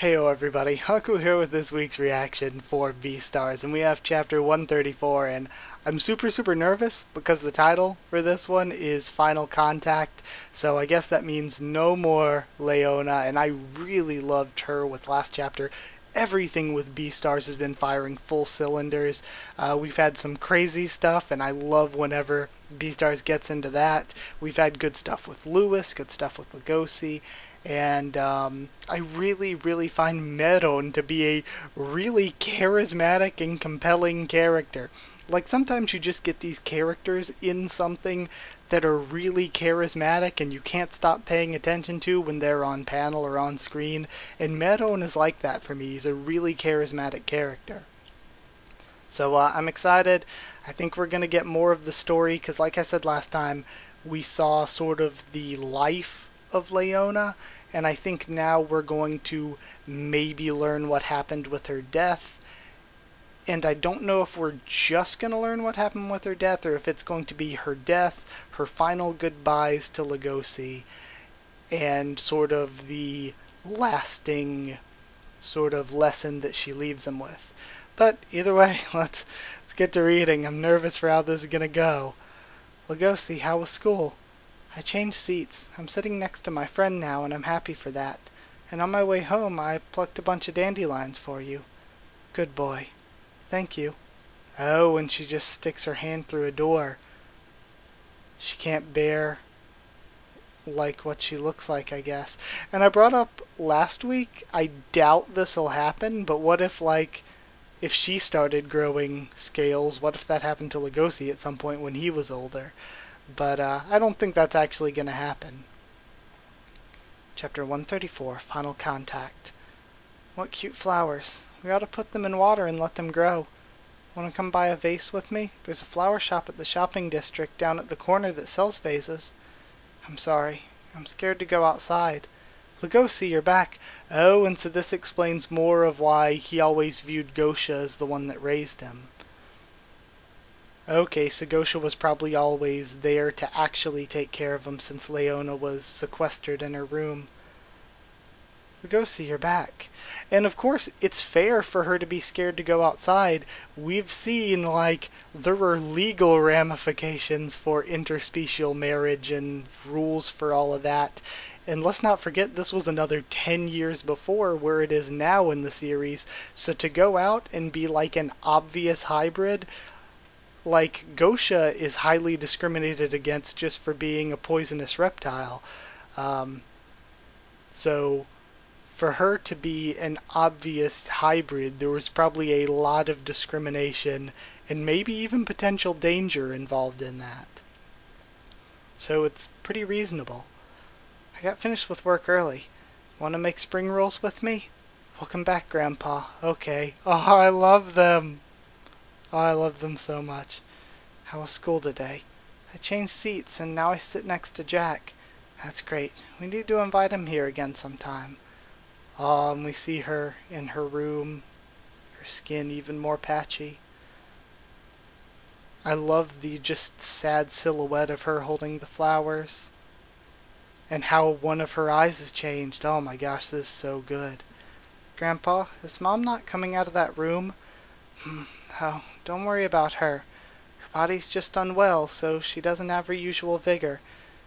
Heyo everybody, Haku here with this week's reaction for Beastars, and we have chapter 134, and I'm super nervous because the title for this one is Final Contact, so I guess that means no more Leona, and I really loved her with last chapter. Everything with Beastars has been firing full cylinders. We've had some crazy stuff, and I love whenever Beastars gets into that. We've had good stuff with Lewis, good stuff with Lugosi, and I really find Meron to be a really charismatic and compelling character. Like, sometimes you just get these characters in something that are really charismatic and you can't stop paying attention to when they're on panel or on screen, and Meron is like that for me. He's a really charismatic character. So I'm excited. I think we're going to get more of the story, because like I said last time, we saw sort of the life of Leona, and I think now we're going to maybe learn what happened with her death. And I don't know if we're just going to learn what happened with her death, or if it's going to be her death, her final goodbyes to Lugosi, and sort of the lasting sort of lesson that she leaves him with. But either way, let's get to reading. I'm nervous for how this is going to go. Lugosi, how was school? I changed seats. I'm sitting next to my friend now, and I'm happy for that. And on my way home, I plucked a bunch of dandelions for you. Good boy. Thank you. Oh, and she just sticks her hand through a door. She can't bear, like, what she looks like, I guess. And I brought up last week, I doubt this'll happen, but what if, like, if she started growing scales, what if that happened to Lugosi at some point when he was older? But I don't think that's actually going to happen. Chapter 134, Final Contact. What cute flowers. We ought to put them in water and let them grow. Want to come buy a vase with me? There's a flower shop at the shopping district down at the corner that sells vases. I'm sorry. I'm scared to go outside. Lugosi, you're back. Oh, and so this explains more of why he always viewed Gosha as the one that raised him. Okay, so Gosha was probably always there to actually take care of him since Leona was sequestered in her room. Lugosi, you're back. And of course, it's fair for her to be scared to go outside. We've seen, like, there are legal ramifications for interspecial marriage and rules for all of that. And let's not forget, this was another 10 years before where it is now in the series. So to go out and be like an obvious hybrid, like, Gosha is highly discriminated against just for being a poisonous reptile. So for her to be an obvious hybrid, there was probably a lot of discrimination and maybe even potential danger involved in that. So it's pretty reasonable. I got finished with work early. Want to make spring rolls with me? Welcome back, Grandpa. Okay. Oh, I love them. Oh, I love them so much. How was school today? I changed seats and now I sit next to Jack. That's great. We need to invite him here again sometime. Oh, and we see her in her room, her skin even more patchy. I love the just sad silhouette of her holding the flowers, and how one of her eyes has changed. Oh my gosh, this is so good. Grandpa, is Mom not coming out of that room? Oh, don't worry about her. Her body's just unwell, so she doesn't have her usual vigor.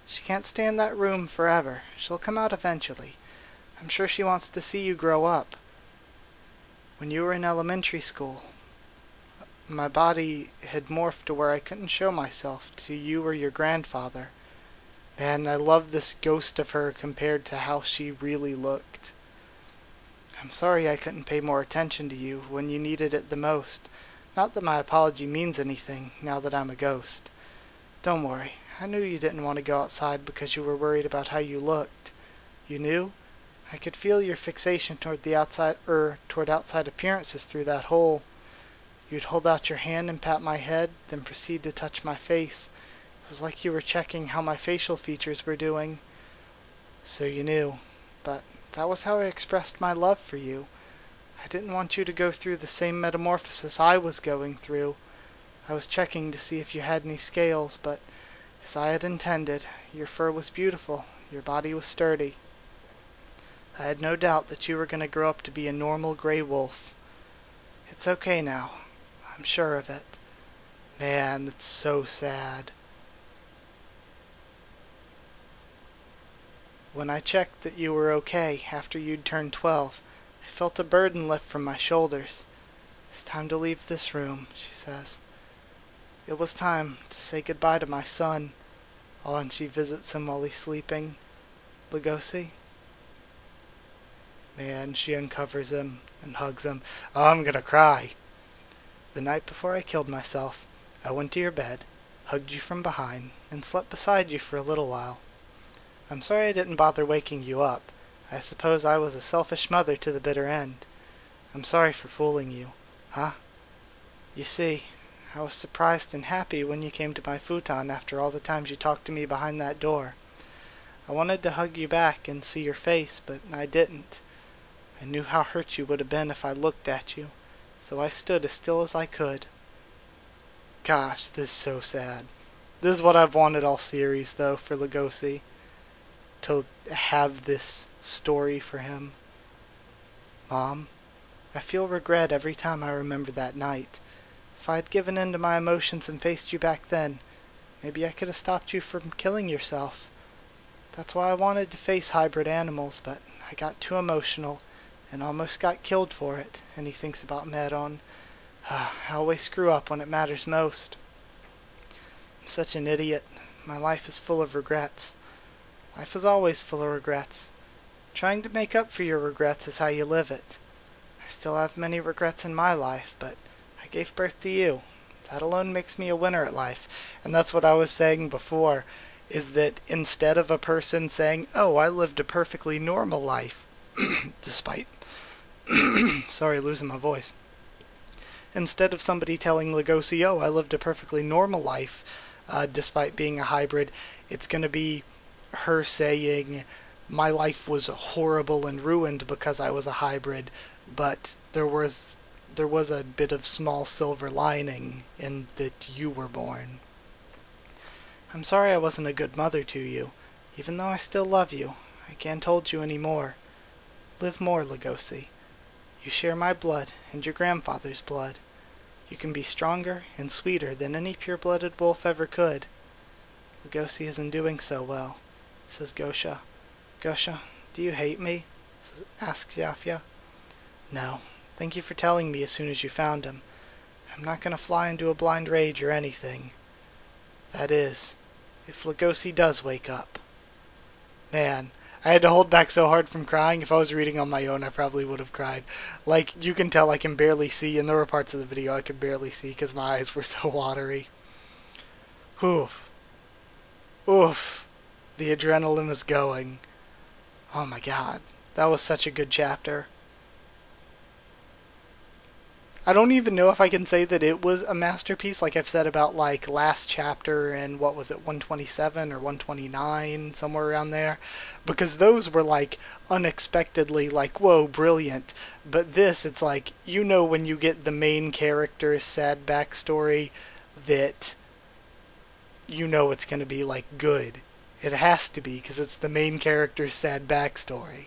She can't stay in that room forever. She'll come out eventually. I'm sure she wants to see you grow up. When you were in elementary school, my body had morphed to where I couldn't show myself to you or your grandfather. And I love this ghost of her compared to how she really looked. I'm sorry I couldn't pay more attention to you when you needed it the most. Not that my apology means anything, now that I'm a ghost. Don't worry, I knew you didn't want to go outside because you were worried about how you looked. You knew? I could feel your fixation toward the outside appearances through that hole. You'd hold out your hand and pat my head, then proceed to touch my face. It was like you were checking how my facial features were doing. So you knew. But that was how I expressed my love for you. I didn't want you to go through the same metamorphosis I was going through. I was checking to see if you had any scales, but as I had intended, your fur was beautiful, your body was sturdy. I had no doubt that you were going to grow up to be a normal gray wolf. It's okay now. I'm sure of it. Man, that's so sad. When I checked that you were okay after you'd turned 12, I felt a burden lift from my shoulders. It's time to leave this room, she says. It was time to say goodbye to my son. Oh, and she visits him while he's sleeping. Lugosi? Man, she uncovers him and hugs him. Oh, I'm gonna cry. The night before I killed myself, I went to your bed, hugged you from behind, and slept beside you for a little while. I'm sorry I didn't bother waking you up. I suppose I was a selfish mother to the bitter end. I'm sorry for fooling you. Huh? You see, I was surprised and happy when you came to my futon after all the times you talked to me behind that door. I wanted to hug you back and see your face, but I didn't. I knew how hurt you would have been if I looked at you, so I stood as still as I could. Gosh, this is so sad. This is what I've wanted all series, though, for Lugosi. To have this story for him. Mom, I feel regret every time I remember that night. If I'd given in to my emotions and faced you back then, maybe I could have stopped you from killing yourself. That's why I wanted to face hybrid animals, but I got too emotional and almost got killed for it. And he thinks about Meron. I always screw up when it matters most. I'm such an idiot. My life is full of regrets. Life is always full of regrets. Trying to make up for your regrets is how you live it. I still have many regrets in my life, but I gave birth to you. That alone makes me a winner at life. And that's what I was saying before, is that instead of a person saying, oh, I lived a perfectly normal life, despite, sorry, losing my voice. Instead of somebody telling Lugosi, oh, I lived a perfectly normal life, despite being a hybrid, it's going to be her saying, my life was horrible and ruined because I was a hybrid, but there was a bit of small silver lining in that you were born. I'm sorry I wasn't a good mother to you. Even though I still love you, I can't hold you anymore. Live more, Lugosi. You share my blood and your grandfather's blood. You can be stronger and sweeter than any pure-blooded wolf ever could. Lugosi isn't doing so well, says Gosha. Gosha, do you hate me? Asks Yafia. No. Thank you for telling me as soon as you found him. I'm not going to fly into a blind rage or anything. That is, if Lugosi does wake up. Man, I had to hold back so hard from crying. If I was reading on my own, I probably would have cried. Like, you can tell I can barely see, and there were parts of the video I could barely see because my eyes were so watery. Oof. Oof. The adrenaline is going. Oh my god. That was such a good chapter. I don't even know if I can say that it was a masterpiece, like I've said about, like, last chapter and, what was it, 127 or 129, somewhere around there. Because those were, like, unexpectedly, like, whoa, brilliant. But this, it's like, you know when you get the main character's sad backstory that you know it's going to be, like, good. It has to be, because it's the main character's sad backstory.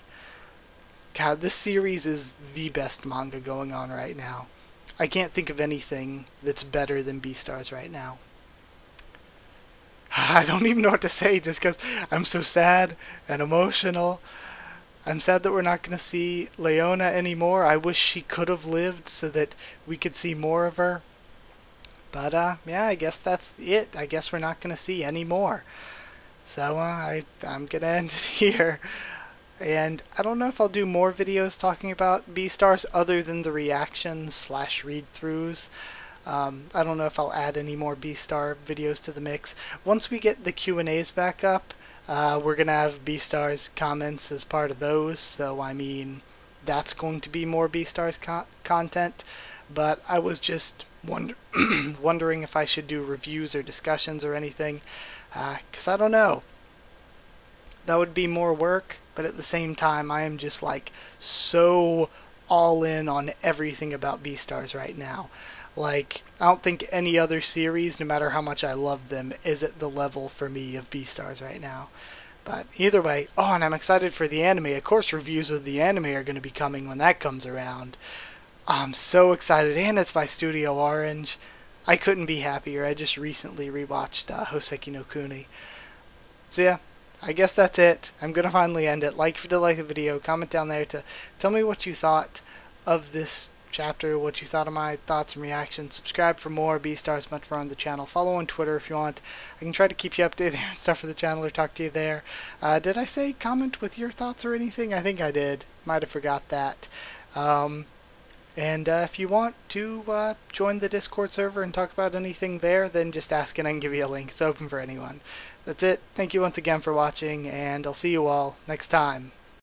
God, this series is the best manga going on right now. I can't think of anything that's better than Beastars right now. I don't even know what to say just because I'm so sad and emotional. I'm sad that we're not going to see Leona anymore. I wish she could have lived so that we could see more of her. But, yeah, I guess that's it. I guess we're not going to see any more. So, I'm going to end it here. And I don't know if I'll do more videos talking about Beastars other than the reactions / read-throughs. I don't know if I'll add any more Beastar videos to the mix. Once we get the Q&As back up, we're going to have Beastars comments as part of those. So, I mean, that's going to be more Beastars content. But I was just wondering if I should do reviews or discussions or anything. Because I don't know. That would be more work. But at the same time, I am just like so all in on everything about Beastars right now. Like, I don't think any other series, no matter how much I love them, is at the level for me of Beastars right now. But either way, oh, and I'm excited for the anime. Of course, reviews of the anime are going to be coming when that comes around. I'm so excited, and it's by Studio Orange. I couldn't be happier. I just recently rewatched Hoseki no Kuni. So yeah, I guess that's it. I'm going to finally end it. Like if you did like the video, comment down there to tell me what you thought of this chapter, what you thought of my thoughts and reactions. Subscribe for more Beastars much more on the channel. Follow on Twitter if you want. I can try to keep you updated and stuff for the channel or talk to you there. Did I say comment with your thoughts or anything? I think I did. Might have forgot that. And if you want to join the Discord server and talk about anything there, then just ask and I can give you a link. It's open for anyone. That's it. Thank you once again for watching, and I'll see you all next time.